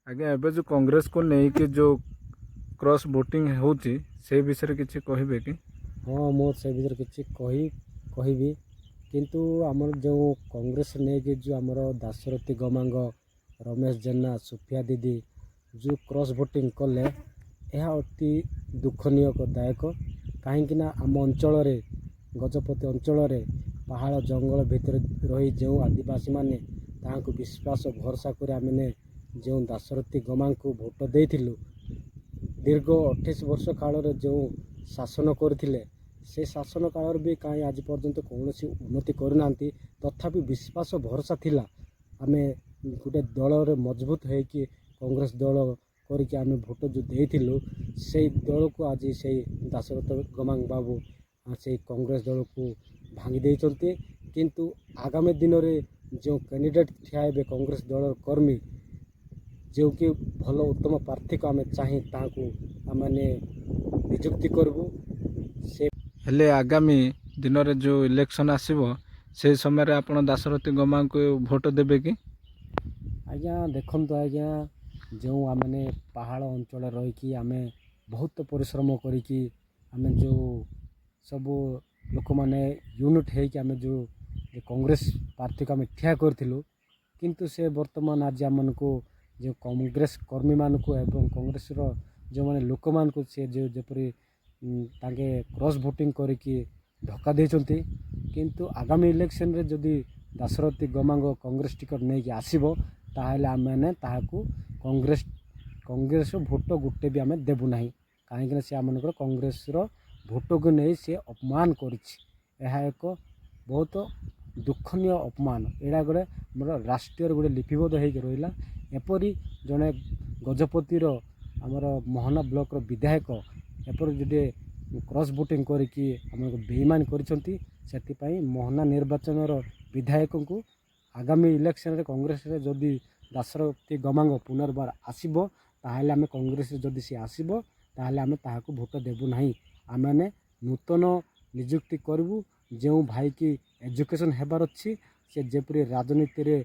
ଆଜ୍ଞା ଏବେ ଯେଉଁ କଂଗ୍ରେସକୁ ନେଇକି ଯେଉଁ କ୍ରସ୍ ଭୋଟିଂ ହେଉଛି ସେ ବିଷୟରେ କିଛି କହିବେ କି? ହଁ ମୁଁ ସେ ଭିତରେ କିଛି କହିବି କିନ୍ତୁ ଆମର ଯେଉଁ କଂଗ୍ରେସ ନେଇକି ଯେଉଁ ଆମର ଦାଶରଥୀ ଗମାଙ୍ଗ, ରମେଶ ଜେନା, ସୁଫିଆ ଦିଦି ଯେଉଁ କ୍ରସ୍ ଭୋଟିଂ କଲେ ଏହା ଅତି ଦୁଃଖନୀୟଦାୟକ। କାହିଁକିନା ଆମ ଅଞ୍ଚଳରେ ଗଜପତି ଅଞ୍ଚଳରେ ପାହାଡ଼ ଜଙ୍ଗଲ ଭିତରେ ରହି ଯେଉଁ ଆଦିବାସୀମାନେ ତାହାଙ୍କୁ ବିଶ୍ୱାସ ଭରସା କରି ଆମେ ଯେଉଁ ଦାଶରଥୀ ଗମାଙ୍କୁ ଭୋଟ ଦେଇଥିଲୁ, ଦୀର୍ଘ 28 ବର୍ଷ କାଳରେ ଯେଉଁ ଶାସନ କରିଥିଲେ ସେ ଶାସନ କାଳରେ ବି କାହିଁ ଆଜି ପର୍ଯ୍ୟନ୍ତ କୌଣସି ଉନ୍ନତି କରିନାହାନ୍ତି। ତଥାପି ବିଶ୍ୱାସ ଭରସା ଥିଲା ଆମେ ଗୋଟେ ଦଳରେ ମଜବୁତ ହେଇକି କଂଗ୍ରେସ ଦଳ କରିକି ଆମେ ଭୋଟ ଯେଉଁ ଦେଇଥିଲୁ ସେଇ ଦଳକୁ ଆଜି ସେଇ ଦାଶରଥ ଗମାଙ୍ଗ ବାବୁ ସେଇ କଂଗ୍ରେସ ଦଳକୁ ଭାଙ୍ଗି ଦେଇଛନ୍ତି। କିନ୍ତୁ ଆଗାମୀ ଦିନରେ ଯେଉଁ କ୍ୟାଣ୍ଡିଡେଟ୍ ଠିଆ ହେବେ କଂଗ୍ରେସ ଦଳର କର୍ମୀ ଯେଉଁ କି ଭଲ ଉତ୍ତମ ପ୍ରାର୍ଥୀକୁ ଆମେ ଚାହିଁ ତାହାକୁ ଆମେ ନିଯୁକ୍ତି କରିବୁ। ସେ ହେଲେ ଆଗାମୀ ଦିନରେ ଯେଉଁ ଇଲେକ୍ସନ୍ ଆସିବ ସେ ସମୟରେ ଆପଣ ଦାଶରଥୀ ଗମାଙ୍କୁ ଭୋଟ ଦେବେ କି? ଆଜ୍ଞା ଦେଖନ୍ତୁ ଆଜ୍ଞା, ଯେଉଁ ଆମେ ପାହାଡ଼ ଅଞ୍ଚଳରେ ରହିକି ଆମେ ବହୁତ ପରିଶ୍ରମ କରିକି ଆମେ ଯେଉଁ ସବୁ ଲୋକମାନେ ୟୁନିଟ୍ ହେଇକି ଆମେ ଯେଉଁ କଂଗ୍ରେସ ପ୍ରାର୍ଥୀକୁ ଆମେ ଠିଆ କରିଥିଲୁ, କିନ୍ତୁ ସେ ବର୍ତ୍ତମାନ ଆଜି ଆମମାନଙ୍କୁ ଯେଉଁ କଂଗ୍ରେସ କର୍ମୀମାନଙ୍କୁ ଏବଂ କଂଗ୍ରେସର ଯେଉଁମାନେ ଲୋକମାନଙ୍କୁ ସେ ଯେପରି ତାଙ୍କେ କ୍ରସ୍ ଭୋଟିଂ କରିକି ଧୋକା ଦେଇଛନ୍ତି। କିନ୍ତୁ ଆଗାମୀ ଇଲେକ୍ସନରେ ଯଦି ଦାଶରଥୀ ଗମାଙ୍ଗ କଂଗ୍ରେସ ଟିକେଟ୍ ନେଇକି ଆସିବ ତାହେଲେ ଆମେମାନେ ତାହାକୁ କଂଗ୍ରେସର ଭୋଟ ଗୋଟେ ବି ଆମେ ଦେବୁ ନାହିଁ। କାହିଁକିନା ସେ ଆମମାନଙ୍କର କଂଗ୍ରେସର ଭୋଟକୁ ନେଇ ସେ ଅପମାନ କରିଛି। ଏହା ଏକ ବହୁତ ଦୁଃଖନୀୟ ଅପମାନ। ଏଇଟା ଗୋଟେ ଆମର ରାଷ୍ଟ୍ରୀୟରେ ଗୋଟେ ଲିପିବଦ୍ଧ ହେଇକି ରହିଲା। ଏପରି ଜଣେ ଗଜପତିର ଆମର ମୋହନା ବ୍ଲକର ବିଧାୟକ ଏପରି ଗୋଟେ କ୍ରସ୍ ଭୋଟିଂ କରିକି ଆମକୁ ବେଇମାନି କରିଛନ୍ତି। ସେଥିପାଇଁ ମୋହନା ନିର୍ବାଚନର ବିଧାୟକଙ୍କୁ ଆଗାମୀ ଇଲେକ୍ସନରେ କଂଗ୍ରେସରେ ଯଦି ଦାଶରଥୀ ଗମାଙ୍ଗ ପୁନର୍ବାର ଆସିବ ତାହେଲେ ଆମେ କଂଗ୍ରେସରେ ଯଦି ସେ ଆସିବ ତାହେଲେ ଆମେ ତାହାକୁ ଭୋଟ ଦେବୁ ନାହିଁ। ଆମେମାନେ ନୂତନ ନିଯୁକ୍ତି କରିବୁ। ଯେଉଁ ଭାଇକି ଏଜୁକେସନ୍ ହେବାର ଅଛି ସେ ଯେପରି ରାଜନୀତିରେ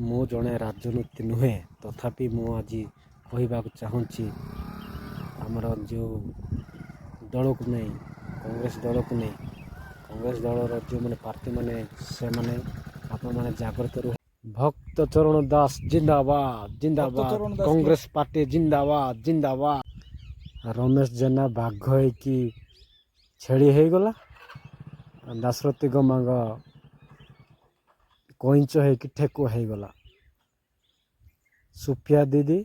ମୁଁ ଜଣେ ରାଜନୀତି ନୁହେଁ, ତଥାପି ମୁଁ ଆଜି କହିବାକୁ ଚାହୁଁଛି ଆମର ଯେଉଁ ଦଳକୁ ନେଇ କଂଗ୍ରେସ ଦଳକୁ ନେଇ କଂଗ୍ରେସ ଦଳର ଯେଉଁମାନେ ପ୍ରାର୍ଥୀମାନେ ସେମାନେ ଆପଣମାନେ ଜାଗ୍ରତ ରୁହ। ଭକ୍ତ ଚରଣ ଦାସ ଜିନ୍ଦାବାଦ ଜିନ୍ଦାବାଦ, କଂଗ୍ରେସ ପାର୍ଟି ଜିନ୍ଦାବାଦ ଜିନ୍ଦାବାଦ। ରମେଶ ଜେନା ବାଘ ହେଇକି ଛେଳି ହେଇଗଲା, ଦାଶରଥୀ ଗମାଙ୍ଗ କଇଁଚ ହେଇକି ଠେକୁଆ ହେଇଗଲା, ସୁଫିଆ ଦିଦି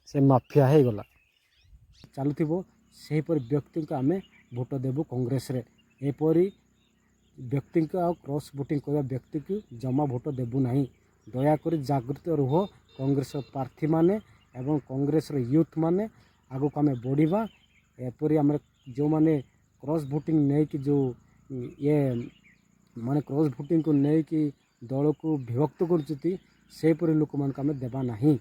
ସେ ମାଫିଆ ହେଇଗଲା। ଚାଲୁଥିବ ସେହିପରି ବ୍ୟକ୍ତିଙ୍କୁ ଆମେ ଭୋଟ ଦେବୁ କଂଗ୍ରେସରେ। ଏପରି ବ୍ୟକ୍ତିଙ୍କୁ ଆଉ କ୍ରସ୍ ଭୋଟିଂ କରିବା ବ୍ୟକ୍ତିକୁ ଜମା ଭୋଟ ଦେବୁ ନାହିଁ। ଦୟାକରି ଜାଗୃତ ରୁହ କଂଗ୍ରେସ ପ୍ରାର୍ଥୀମାନେ ଏବଂ କଂଗ୍ରେସର ୟୁଥ୍ ମାନେ। ଆଗକୁ ଆମେ ବଢ଼ିବା। ଏପରି ଆମର ଯେଉଁମାନେ କ୍ରସ୍ ଭୋଟିଂ ନେଇକି ଯେଉଁ ମାନେ କ୍ରସ୍ ଭୋଟିଂକୁ ନେଇକି ଦଳକୁ ବିଭକ୍ତ କରୁଛନ୍ତି ସେହିପରି ଲୋକମାନଙ୍କୁ ଆମେ ଦେବା ନାହିଁ।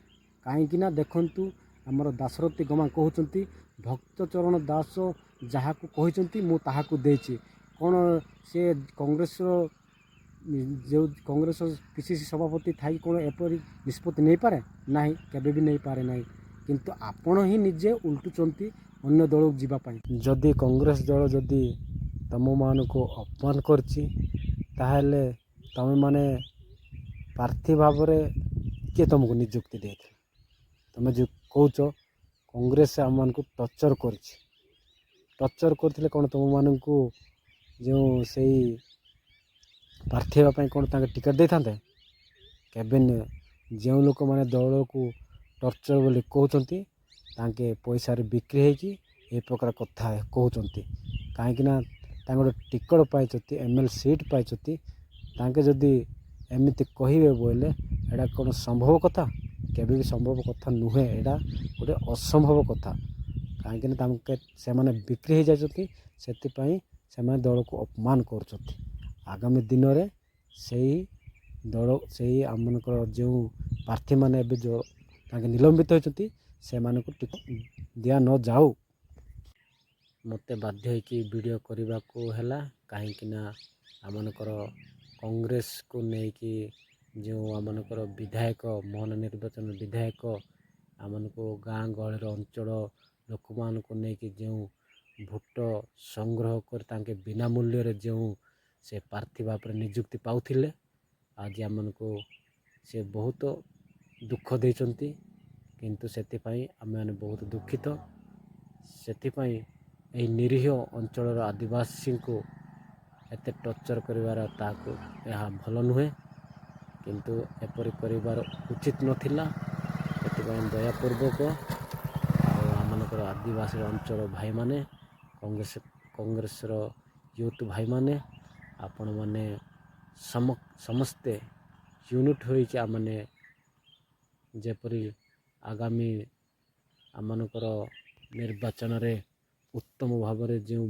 କାହିଁକିନା ଦେଖନ୍ତୁ ଆମର ଦାଶରଥୀ ଗମାଙ୍ଗ କହୁଛନ୍ତି ଭକ୍ତଚରଣ ଦାସ ଯାହାକୁ କହିଛନ୍ତି ମୁଁ ତାହାକୁ ଦେଇଛି। କ'ଣ ସେ କଂଗ୍ରେସର ଯେଉଁ କଂଗ୍ରେସ PCC ସଭାପତି ଥାଇ କ'ଣ ଏପରି ନିଷ୍ପତ୍ତି ନେଇପାରେ ନାହିଁ? କେବେ ବି ନେଇପାରେ ନାହିଁ। କିନ୍ତୁ ଆପଣ ହିଁ ନିଜେ ଉଲଟୁଛନ୍ତି ଅନ୍ୟ ଦଳକୁ ଯିବା ପାଇଁ। ଯଦି କଂଗ୍ରେସ ଦଳ ଯଦି ତୁମମାନଙ୍କୁ ଅପମାନ କରିଛି ତାହେଲେ ତୁମେମାନେ ପ୍ରାର୍ଥୀ ଭାବରେ କିଏ ତୁମକୁ ନିଯୁକ୍ତି ଦେଇଥିଲେ? ତୁମେ ଯେଉଁ କହୁଛ କଂଗ୍ରେସ ଆମମାନଙ୍କୁ ଟର୍ଚର୍ କରିଛି, ଟର୍ଚର୍ କରିଥିଲେ କ'ଣ ତୁମମାନଙ୍କୁ ଯେଉଁ ସେଇ ପ୍ରାର୍ଥୀ ହେବା ପାଇଁ କ'ଣ ତାଙ୍କେ ଟିକେଟ୍ ଦେଇଥାନ୍ତେ? କେବେ ନୁହେଁ। ଯେଉଁ ଲୋକମାନେ ଦଳକୁ ଟର୍ଚର୍ ବୋଲି କହୁଛନ୍ତି ତାଙ୍କେ ପଇସାରେ ବିକ୍ରି ହେଇକି ଏ ପ୍ରକାର କଥା କହୁଛନ୍ତି। କାହିଁକିନା ତାଙ୍କ ଗୋଟେ ଟିକେଟ୍ ପାଇଛନ୍ତି, MLA ସିଟ୍ ପାଇଛନ୍ତି, ତାଙ୍କେ ଯଦି ଏମିତି କହିବେ ବୋଇଲେ ଏଇଟା କ'ଣ ସମ୍ଭବ କଥା? କେବେ ବି ସମ୍ଭବ କଥା ନୁହେଁ। ଏଇଟା ଗୋଟେ ଅସମ୍ଭବ କଥା। କାହିଁକିନା ସେମାନେ ବିକ୍ରି ହେଇଯାଇଛନ୍ତି, ସେଥିପାଇଁ ସେମାନେ ଦଳକୁ ଅପମାନ କରୁଛନ୍ତି। ଆଗାମୀ ଦିନରେ ସେଇ ଆମମାନଙ୍କର ଯେଉଁ ପ୍ରାର୍ଥୀମାନେ ଏବେ ଯେଉଁ ତାଙ୍କେ ନିଲମ୍ବିତ ହୋଇଛନ୍ତି ସେମାନଙ୍କୁ ଟିକେଟ୍ ଦିଆ ନଯାଉ। ମୋତେ ବାଧ୍ୟ ହୋଇକି ଭିଡ଼ିଓ କରିବାକୁ ହେଲା, କାହିଁକିନା ଆମମାନଙ୍କର କଂଗ୍ରେସକୁ ନେଇକି ଯେଉଁ ଆମମାନଙ୍କର ବିଧାୟକ ମହାନ ନିର୍ବାଚନ ବିଧାୟକ ଆମମାନଙ୍କୁ ଗାଁ ଗହଳିର ଅଞ୍ଚଳ ଲୋକମାନଙ୍କୁ ନେଇକି ଯେଉଁ ଭୋଟ ସଂଗ୍ରହ କରି ତାଙ୍କେ ବିନା ମୂଲ୍ୟରେ ଯେଉଁ ସେ ପ୍ରାର୍ଥୀ ଭାବରେ ନିଯୁକ୍ତି ପାଉଥିଲେ, ଆଜି ଆମମାନଙ୍କୁ ସେ ବହୁତ ଦୁଃଖ ଦେଇଛନ୍ତି। କିନ୍ତୁ ସେଥିପାଇଁ ଆମେମାନେ ବହୁତ ଦୁଃଖିତ। ସେଥିପାଇଁ ଏହି ନିରୀହ ଅଞ୍ଚଳର ଆଦିବାସୀଙ୍କୁ ଏତେ ଟର୍ଚର କରିବାର ତାହାକୁ ଏହା ଭଲ ନୁହେଁ। କିନ୍ତୁ ଏପରି କରିବାର ଉଚିତ ନଥିଲା। ସେଥିପାଇଁ ଦୟାପୂର୍ବକ ଆଉ ଆମମାନଙ୍କର ଆଦିବାସୀ ଅଞ୍ଚଳ ଭାଇମାନେ, କଂଗ୍ରେସର ୟୁଥ୍ ଭାଇମାନେ, ଆପଣମାନେ ସମସ୍ତେ ୟୁନିଟ୍ ହୋଇକି ଆମମାନେ ଯେପରି ଆଗାମୀ ଆମମାନଙ୍କର ନିର୍ବାଚନରେ ଉତ୍ତମ ଭାବରେ ଯେଉଁ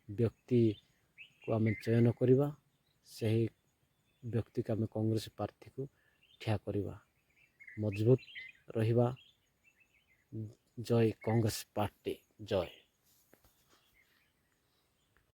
ବ୍ୟକ୍ତିକୁ ଆମେ ଚୟନ କରିବା, ସେହି ବ୍ୟକ୍ତିକୁ ଆମେ କଂଗ୍ରେସ ପ୍ରାର୍ଥୀକୁ ଠିଆ କରିବା, ମଜବୁତ ରହିବା। ଜୟ କଂଗ୍ରେସ ପାର୍ଟି, ଜୟ।